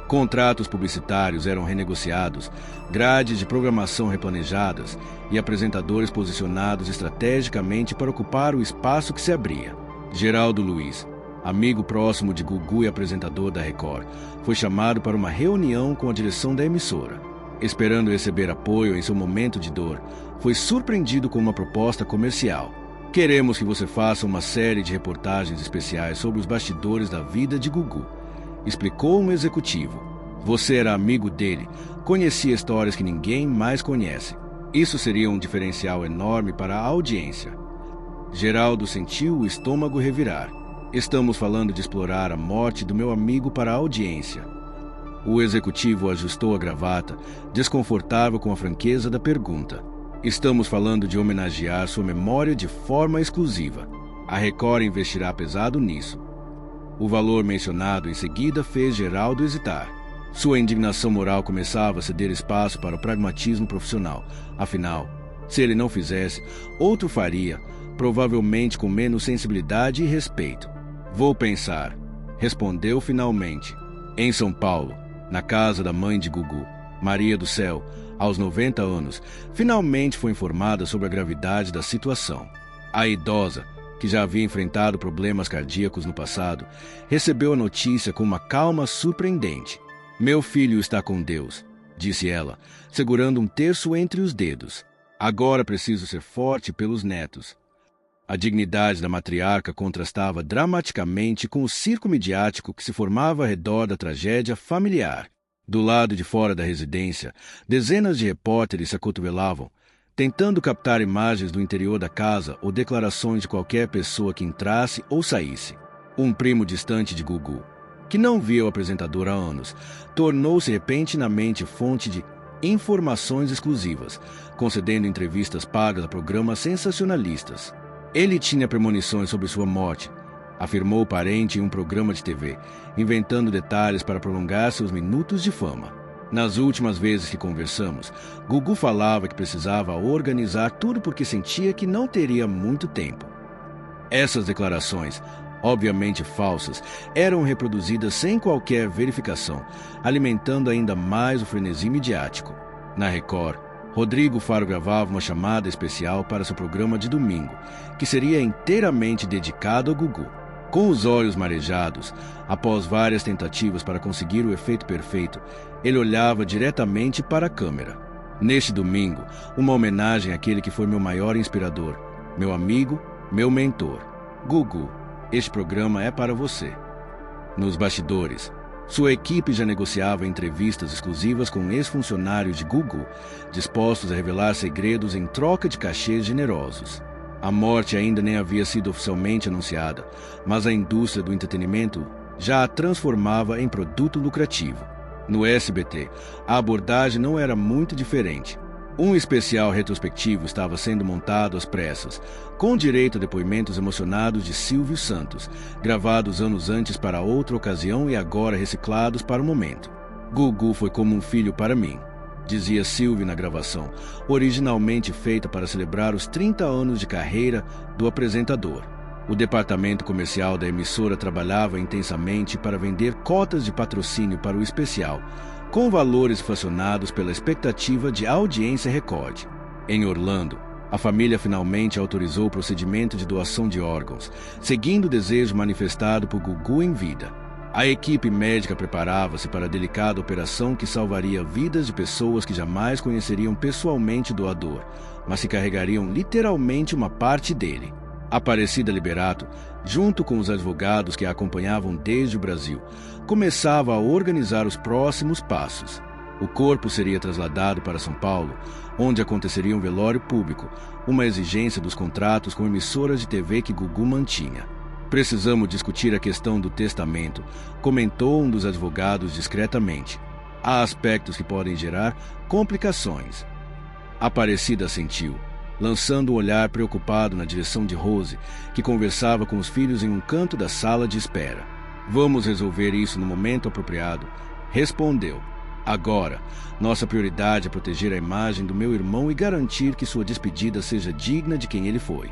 Contratos publicitários eram renegociados, grades de programação replanejadas e apresentadores posicionados estrategicamente para ocupar o espaço que se abria. Geraldo Luiz, amigo próximo de Gugu e apresentador da Record, foi chamado para uma reunião com a direção da emissora. Esperando receber apoio em seu momento de dor, foi surpreendido com uma proposta comercial. Queremos que você faça uma série de reportagens especiais sobre os bastidores da vida de Gugu, explicou um executivo. Você era amigo dele, conhecia histórias que ninguém mais conhece. Isso seria um diferencial enorme para a audiência. Geraldo sentiu o estômago revirar. Estamos falando de explorar a morte do meu amigo para a audiência. O executivo ajustou a gravata, desconfortável com a franqueza da pergunta. Estamos falando de homenagear sua memória de forma exclusiva. A Record investirá pesado nisso. O valor mencionado em seguida fez Geraldo hesitar. Sua indignação moral começava a ceder espaço para o pragmatismo profissional. Afinal, se ele não fizesse, outro faria, provavelmente com menos sensibilidade e respeito. Vou pensar, respondeu finalmente. Em São Paulo, na casa da mãe de Gugu, Maria do Céu, aos 90 anos, finalmente foi informada sobre a gravidade da situação. A idosa, que já havia enfrentado problemas cardíacos no passado, recebeu a notícia com uma calma surpreendente. Meu filho está com Deus, disse ela, segurando um terço entre os dedos. Agora preciso ser forte pelos netos. A dignidade da matriarca contrastava dramaticamente com o circo midiático que se formava ao redor da tragédia familiar. Do lado de fora da residência, dezenas de repórteres se acotovelavam, tentando captar imagens do interior da casa ou declarações de qualquer pessoa que entrasse ou saísse. Um primo distante de Gugu, que não via o apresentador há anos, tornou-se repentinamente fonte de informações exclusivas, concedendo entrevistas pagas a programas sensacionalistas. Ele tinha premonições sobre sua morte, afirmou o parente em um programa de TV, inventando detalhes para prolongar seus minutos de fama. Nas últimas vezes que conversamos, Gugu falava que precisava organizar tudo porque sentia que não teria muito tempo. Essas declarações, obviamente falsas, eram reproduzidas sem qualquer verificação, alimentando ainda mais o frenesi midiático. Na Record, Rodrigo Faro gravava uma chamada especial para seu programa de domingo, que seria inteiramente dedicado a Gugu. Com os olhos marejados, após várias tentativas para conseguir o efeito perfeito, ele olhava diretamente para a câmera. Neste domingo, uma homenagem àquele que foi meu maior inspirador, meu amigo, meu mentor. Gugu, este programa é para você. Nos bastidores, sua equipe já negociava entrevistas exclusivas com ex-funcionários de Gugu, dispostos a revelar segredos em troca de cachês generosos. A morte ainda nem havia sido oficialmente anunciada, mas a indústria do entretenimento já a transformava em produto lucrativo. No SBT, a abordagem não era muito diferente. Um especial retrospectivo estava sendo montado às pressas, com direito a depoimentos emocionados de Silvio Santos, gravados anos antes para outra ocasião e agora reciclados para o momento. Gugu foi como um filho para mim, dizia Silvio na gravação, originalmente feita para celebrar os 30 anos de carreira do apresentador. O departamento comercial da emissora trabalhava intensamente para vender cotas de patrocínio para o especial, com valores fracionados pela expectativa de audiência recorde. Em Orlando, a família finalmente autorizou o procedimento de doação de órgãos, seguindo o desejo manifestado por Gugu em vida. A equipe médica preparava-se para a delicada operação que salvaria vidas de pessoas que jamais conheceriam pessoalmente o doador, mas que carregariam literalmente uma parte dele. Aparecida Liberato, junto com os advogados que a acompanhavam desde o Brasil, começava a organizar os próximos passos. O corpo seria trasladado para São Paulo, onde aconteceria um velório público, uma exigência dos contratos com emissoras de TV que Gugu mantinha. Precisamos discutir a questão do testamento, comentou um dos advogados discretamente. Há aspectos que podem gerar complicações. Aparecida assentiu, lançando um olhar preocupado na direção de Rose, que conversava com os filhos em um canto da sala de espera. Vamos resolver isso no momento apropriado, respondeu. Agora, nossa prioridade é proteger a imagem do meu irmão e garantir que sua despedida seja digna de quem ele foi.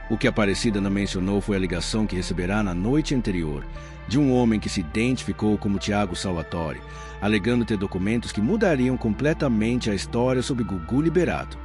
O que Aparecida não mencionou foi a ligação que receberá na noite anterior, de um homem que se identificou como Tiago Salvatore, alegando ter documentos que mudariam completamente a história sobre Gugu Liberato.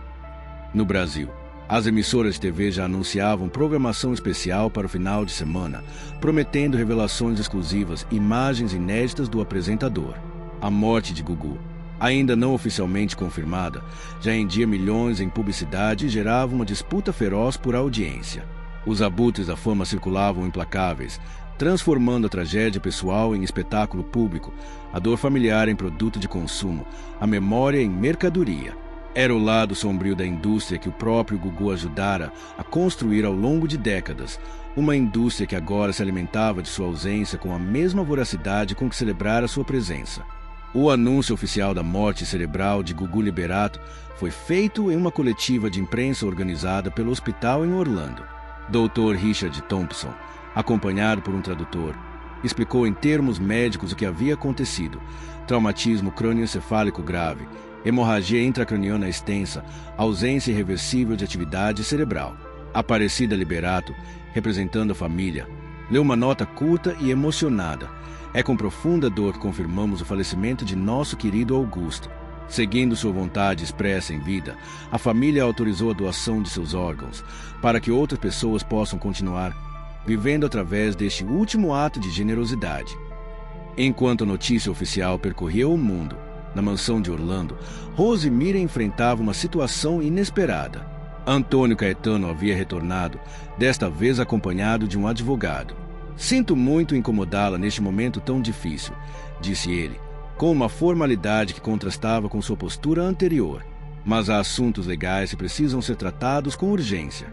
No Brasil, as emissoras de TV já anunciavam programação especial para o final de semana, prometendo revelações exclusivas, imagens inéditas do apresentador. A morte de Gugu, ainda não oficialmente confirmada, já rendia milhões em publicidade e gerava uma disputa feroz por audiência. Os abutres da fama circulavam implacáveis, transformando a tragédia pessoal em espetáculo público, a dor familiar em produto de consumo, a memória em mercadoria. Era o lado sombrio da indústria que o próprio Gugu ajudara a construir ao longo de décadas, uma indústria que agora se alimentava de sua ausência com a mesma voracidade com que celebrara sua presença. O anúncio oficial da morte cerebral de Gugu Liberato foi feito em uma coletiva de imprensa organizada pelo hospital em Orlando. Dr. Richard Thompson, acompanhado por um tradutor, explicou em termos médicos o que havia acontecido: traumatismo crânioencefálico grave, hemorragia intracraniana extensa, ausência irreversível de atividade cerebral. Aparecida Liberato, representando a família, leu uma nota curta e emocionada. É com profunda dor que confirmamos o falecimento de nosso querido Augusto. Seguindo sua vontade expressa em vida, a família autorizou a doação de seus órgãos, para que outras pessoas possam continuar vivendo através deste último ato de generosidade. Enquanto a notícia oficial percorria o mundo, na mansão de Orlando, Rose Mira enfrentava uma situação inesperada. Antônio Caetano havia retornado, desta vez acompanhado de um advogado. Sinto muito incomodá-la neste momento tão difícil, disse ele, com uma formalidade que contrastava com sua postura anterior. Mas há assuntos legais que precisam ser tratados com urgência.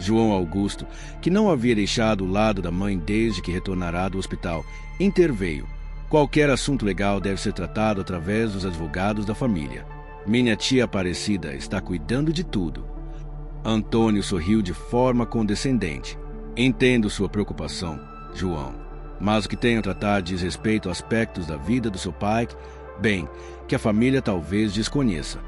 João Augusto, que não havia deixado o lado da mãe desde que retornará do hospital, interveio. Qualquer assunto legal deve ser tratado através dos advogados da família. Minha tia Aparecida está cuidando de tudo. Antônio sorriu de forma condescendente. Entendo sua preocupação, João, mas o que tenho a tratar diz respeito a aspectos da vida do seu pai, bem, que a família talvez desconheça.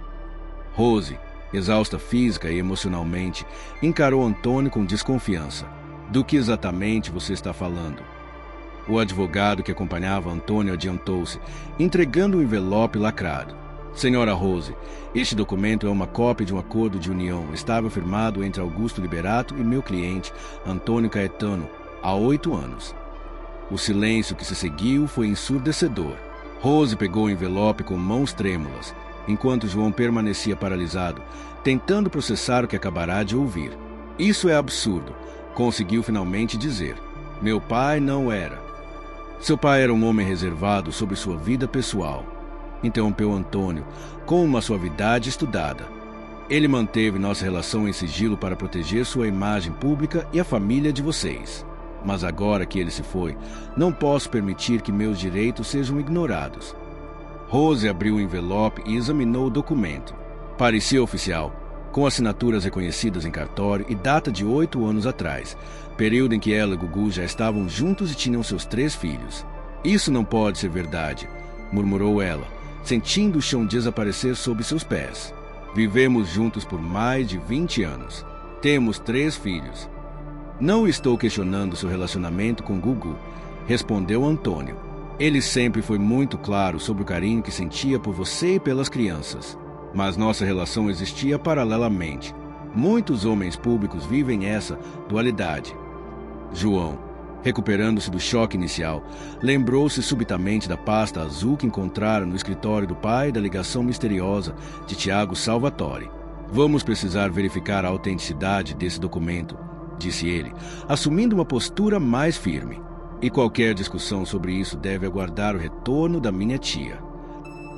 Rose, exausta física e emocionalmente, encarou Antônio com desconfiança. Do que exatamente você está falando? O advogado que acompanhava Antônio adiantou-se, entregando um envelope lacrado. Senhora Rose, este documento é uma cópia de um acordo de união estável firmado entre Augusto Liberato e meu cliente, Antônio Caetano, há 8 anos. O silêncio que se seguiu foi ensurdecedor. Rose pegou o envelope com mãos trêmulas, enquanto João permanecia paralisado, tentando processar o que acabará de ouvir. Isso é absurdo, conseguiu finalmente dizer. Meu pai não era. Seu pai era um homem reservado sobre sua vida pessoal, interrompeu Antônio, com uma suavidade estudada. Ele manteve nossa relação em sigilo para proteger sua imagem pública e a família de vocês. Mas agora que ele se foi, não posso permitir que meus direitos sejam ignorados. Rose abriu o envelope e examinou o documento. Parecia oficial, com assinaturas reconhecidas em cartório e data de 8 anos atrás, período em que ela e Gugu já estavam juntos e tinham seus 3 filhos. Isso não pode ser verdade, murmurou ela, sentindo o chão desaparecer sob seus pés. Vivemos juntos por mais de 20 anos. Temos 3 filhos. Não estou questionando seu relacionamento com Gugu, respondeu Antônio. Ele sempre foi muito claro sobre o carinho que sentia por você e pelas crianças. Mas nossa relação existia paralelamente. Muitos homens públicos vivem essa dualidade. João, recuperando-se do choque inicial, lembrou-se subitamente da pasta azul que encontrara no escritório do pai e da ligação misteriosa de Tiago Salvatore. Vamos precisar verificar a autenticidade desse documento, disse ele, assumindo uma postura mais firme. E qualquer discussão sobre isso deve aguardar o retorno da minha tia.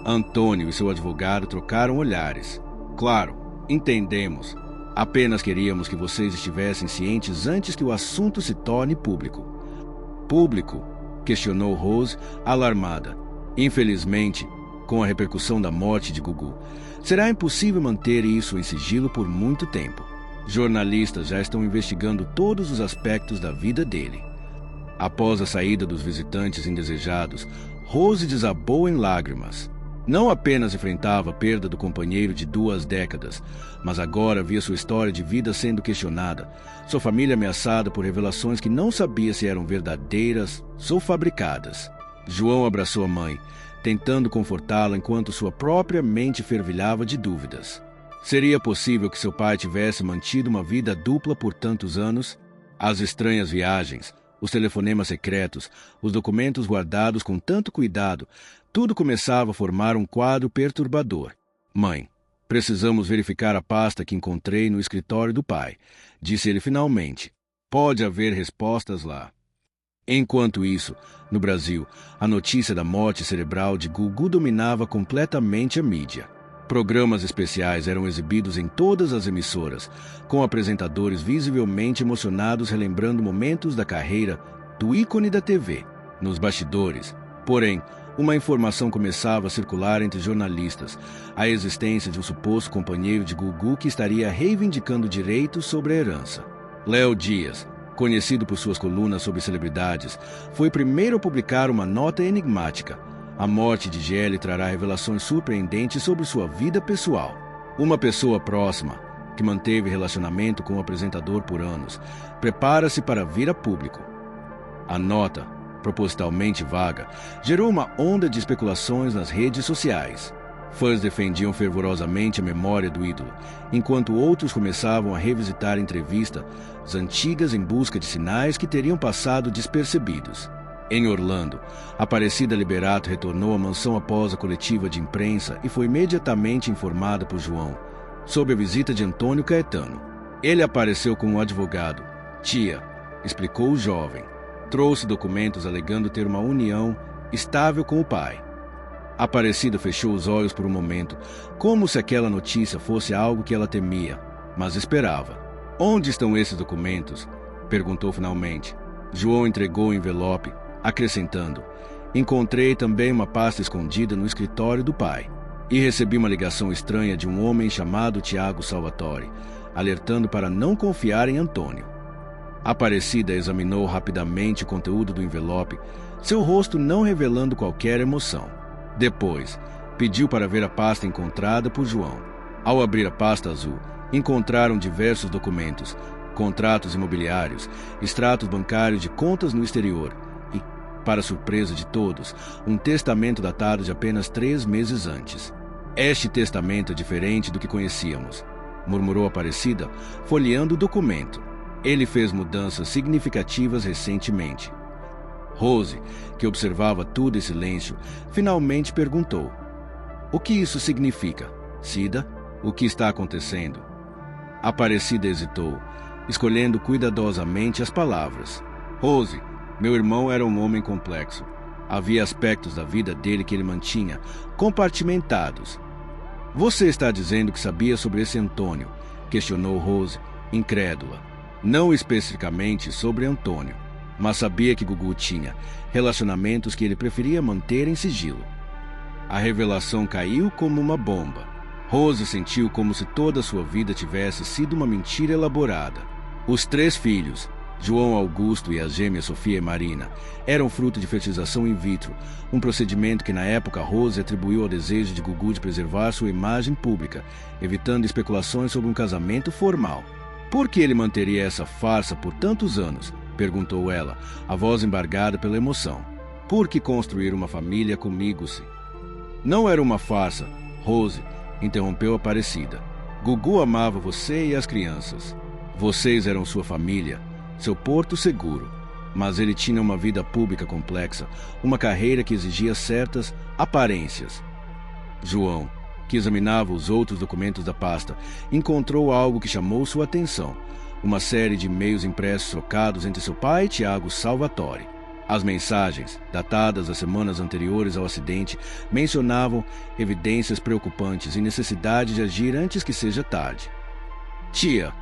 Antônio e seu advogado trocaram olhares. Claro, entendemos. Apenas queríamos que vocês estivessem cientes antes que o assunto se torne público. Público? Questionou Rose, alarmada. Infelizmente, com a repercussão da morte de Gugu, será impossível manter isso em sigilo por muito tempo. Jornalistas já estão investigando todos os aspectos da vida dele. Após a saída dos visitantes indesejados, Rose desabou em lágrimas. Não apenas enfrentava a perda do companheiro de 2 décadas, mas agora via sua história de vida sendo questionada, sua família ameaçada por revelações que não sabia se eram verdadeiras ou fabricadas. João abraçou a mãe, tentando confortá-la enquanto sua própria mente fervilhava de dúvidas. Seria possível que seu pai tivesse mantido uma vida dupla por tantos anos? As estranhas viagens, os telefonemas secretos, os documentos guardados com tanto cuidado, tudo começava a formar um quadro perturbador. Mãe, precisamos verificar a pasta que encontrei no escritório do pai, disse ele finalmente. Pode haver respostas lá. Enquanto isso, no Brasil, a notícia da morte cerebral de Gugu dominava completamente a mídia. Programas especiais eram exibidos em todas as emissoras, com apresentadores visivelmente emocionados relembrando momentos da carreira do ícone da TV. Nos bastidores, porém, uma informação começava a circular entre jornalistas, a existência de um suposto companheiro de Gugu que estaria reivindicando direitos sobre a herança. Léo Dias, conhecido por suas colunas sobre celebridades, foi o primeiro a publicar uma nota enigmática. A morte de Gelli trará revelações surpreendentes sobre sua vida pessoal. Uma pessoa próxima, que manteve relacionamento com o apresentador por anos, prepara-se para vir a público. A nota, propositalmente vaga, gerou uma onda de especulações nas redes sociais. Fãs defendiam fervorosamente a memória do ídolo, enquanto outros começavam a revisitar entrevistas antigas em busca de sinais que teriam passado despercebidos. Em Orlando, Aparecida Liberato retornou à mansão após a coletiva de imprensa e foi imediatamente informada por João sobre a visita de Antônio Caetano. Ele apareceu com um advogado. Tia, explicou o jovem. Trouxe documentos alegando ter uma união estável com o pai. Aparecida fechou os olhos por um momento, como se aquela notícia fosse algo que ela temia, mas esperava. Onde estão esses documentos? Perguntou finalmente. João entregou o envelope, acrescentando: encontrei também uma pasta escondida no escritório do pai e recebi uma ligação estranha de um homem chamado Tiago Salvatore, alertando para não confiar em Antônio. Aparecida examinou rapidamente o conteúdo do envelope, seu rosto não revelando qualquer emoção. Depois, pediu para ver a pasta encontrada por João. Ao abrir a pasta azul, encontraram diversos documentos, contratos imobiliários, extratos bancários de contas no exterior e, para surpresa de todos, um testamento datado de apenas 3 meses antes. Este testamento é diferente do que conhecíamos, murmurou Aparecida, folheando o documento. Ele fez mudanças significativas recentemente. Rose, que observava tudo em silêncio, finalmente perguntou: "O que isso significa, Cida? O que está acontecendo?" Aparecida hesitou, escolhendo cuidadosamente as palavras. "Rose, meu irmão era um homem complexo. Havia aspectos da vida dele que ele mantinha compartimentados." "Você está dizendo que sabia sobre esse Antônio?" questionou Rose, incrédula. "Não especificamente sobre Antônio, mas sabia que Gugu tinha relacionamentos que ele preferia manter em sigilo." A revelação caiu como uma bomba. Rose sentiu como se toda a sua vida tivesse sido uma mentira elaborada. Os 3 filhos, João Augusto e as gêmeas Sofia e Marina, eram fruto de fertilização in vitro, um procedimento que na época Rose atribuiu ao desejo de Gugu de preservar sua imagem pública, evitando especulações sobre um casamento formal. "Por que ele manteria essa farsa por tantos anos?" perguntou ela, a voz embargada pela emoção. "Por que construir uma família comigo se..." "Não era uma farsa, Rose", interrompeu Aparecida. "Gugu amava você e as crianças. Vocês eram sua família, seu porto seguro. Mas ele tinha uma vida pública complexa, uma carreira que exigia certas aparências." João, que examinava os outros documentos da pasta, encontrou algo que chamou sua atenção: uma série de e-mails impressos trocados entre seu pai e Tiago Salvatore. As mensagens, datadas das semanas anteriores ao acidente, mencionavam evidências preocupantes e necessidade de agir antes que seja tarde. "Tia,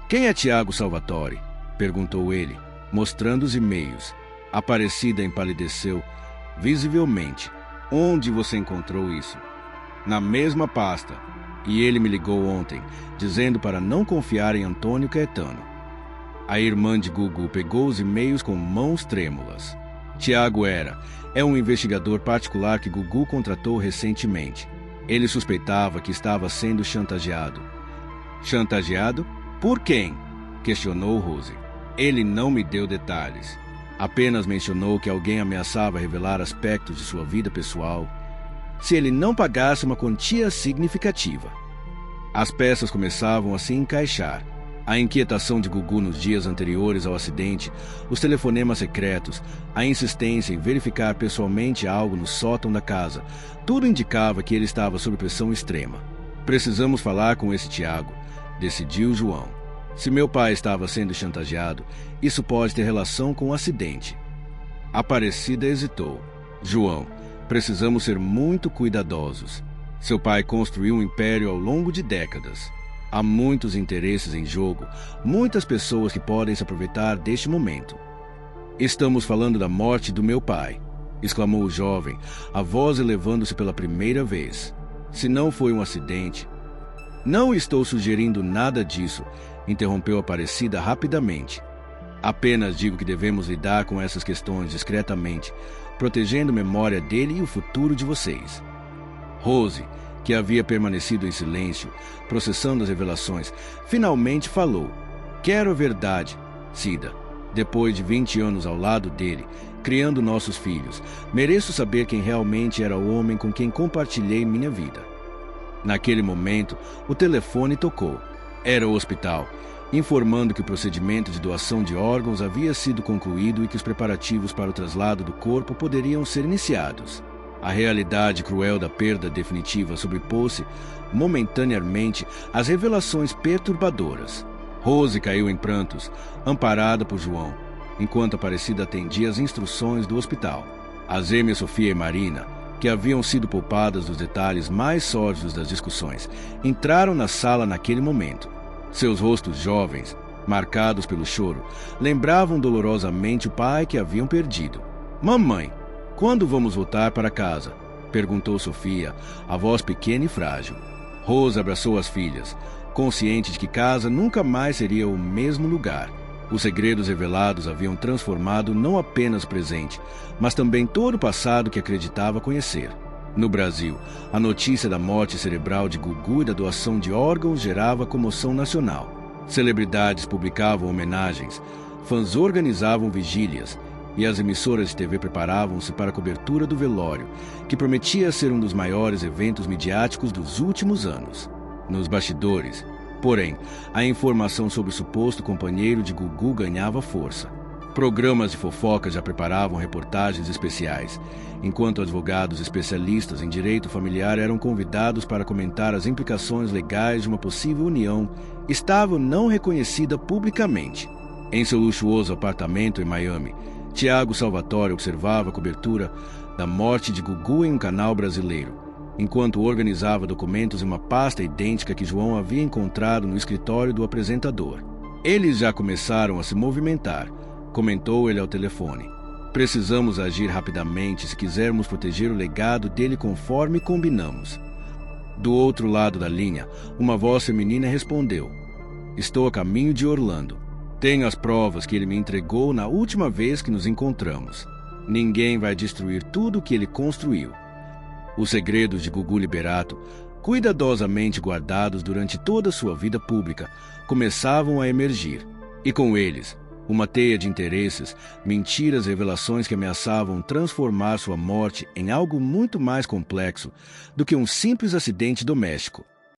quem é Tiago Salvatore?" perguntou ele, mostrando os e-mails. Aparecida empalideceu visivelmente. "Onde você encontrou isso?" "Na mesma pasta. E ele me ligou ontem, dizendo para não confiar em Antônio Caetano." A irmã de Gugu pegou os e-mails com mãos trêmulas. "Tiago é um investigador particular que Gugu contratou recentemente. Ele suspeitava que estava sendo chantageado." "Chantageado? Por quem?" questionou Rose. "Ele não me deu detalhes. Apenas mencionou que alguém ameaçava revelar aspectos de sua vida pessoal se ele não pagasse uma quantia significativa." As peças começavam a se encaixar. A inquietação de Gugu nos dias anteriores ao acidente, os telefonemas secretos, a insistência em verificar pessoalmente algo no sótão da casa, tudo indicava que ele estava sob pressão extrema. "Precisamos falar com esse Tiago", decidiu João. "Se meu pai estava sendo chantageado, isso pode ter relação com o acidente." Aparecida hesitou. "João, precisamos ser muito cuidadosos. Seu pai construiu um império ao longo de décadas. Há muitos interesses em jogo, muitas pessoas que podem se aproveitar deste momento." "Estamos falando da morte do meu pai", exclamou o jovem, a voz elevando-se pela primeira vez. "Se não foi um acidente..." "Não estou sugerindo nada disso", interrompeu Aparecida rapidamente. "Apenas digo que devemos lidar com essas questões discretamente, protegendo a memória dele e o futuro de vocês." Rose, que havia permanecido em silêncio, processando as revelações, finalmente falou: "Quero a verdade, Cida. Depois de 20 anos ao lado dele, criando nossos filhos, mereço saber quem realmente era o homem com quem compartilhei minha vida." Naquele momento, o telefone tocou. Era o hospital, informando que o procedimento de doação de órgãos havia sido concluído e que os preparativos para o traslado do corpo poderiam ser iniciados. A realidade cruel da perda definitiva sobrepôs-se momentaneamente às revelações perturbadoras. Rose caiu em prantos, amparada por João, enquanto Aparecida atendia às instruções do hospital. As gêmeas Sofia e Marina, que haviam sido poupadas dos detalhes mais sórdidos das discussões, entraram na sala naquele momento. Seus rostos jovens, marcados pelo choro, lembravam dolorosamente o pai que haviam perdido. "Mamãe, quando vamos voltar para casa?" perguntou Sofia, a voz pequena e frágil. Rose abraçou as filhas, consciente de que casa nunca mais seria o mesmo lugar. Os segredos revelados haviam transformado não apenas o presente, mas também todo o passado que acreditava conhecer. No Brasil, a notícia da morte cerebral de Gugu e da doação de órgãos gerava comoção nacional. Celebridades publicavam homenagens, fãs organizavam vigílias e as emissoras de TV preparavam-se para a cobertura do velório, que prometia ser um dos maiores eventos midiáticos dos últimos anos. Nos bastidores, porém, a informação sobre o suposto companheiro de Gugu ganhava força. Programas de fofoca já preparavam reportagens especiais, enquanto advogados especialistas em direito familiar eram convidados para comentar as implicações legais de uma possível união estável não reconhecida publicamente. Em seu luxuoso apartamento em Miami, Tiago Salvatore observava a cobertura da morte de Gugu em um canal brasileiro, enquanto organizava documentos em uma pasta idêntica que João havia encontrado no escritório do apresentador. Eles já começaram a se movimentar, comentou ele ao telefone. Precisamos agir rapidamente se quisermos proteger o legado dele conforme combinamos. Do outro lado da linha, uma voz feminina respondeu: Estou a caminho de Orlando. Tenho as provas que ele me entregou na última vez que nos encontramos. Ninguém vai destruir tudo o que ele construiu. Os segredos de Gugu Liberato, cuidadosamente guardados durante toda a sua vida pública, começavam a emergir. E com eles, uma teia de interesses, mentiras e revelações que ameaçavam transformar sua morte em algo muito mais complexo do que um simples acidente doméstico.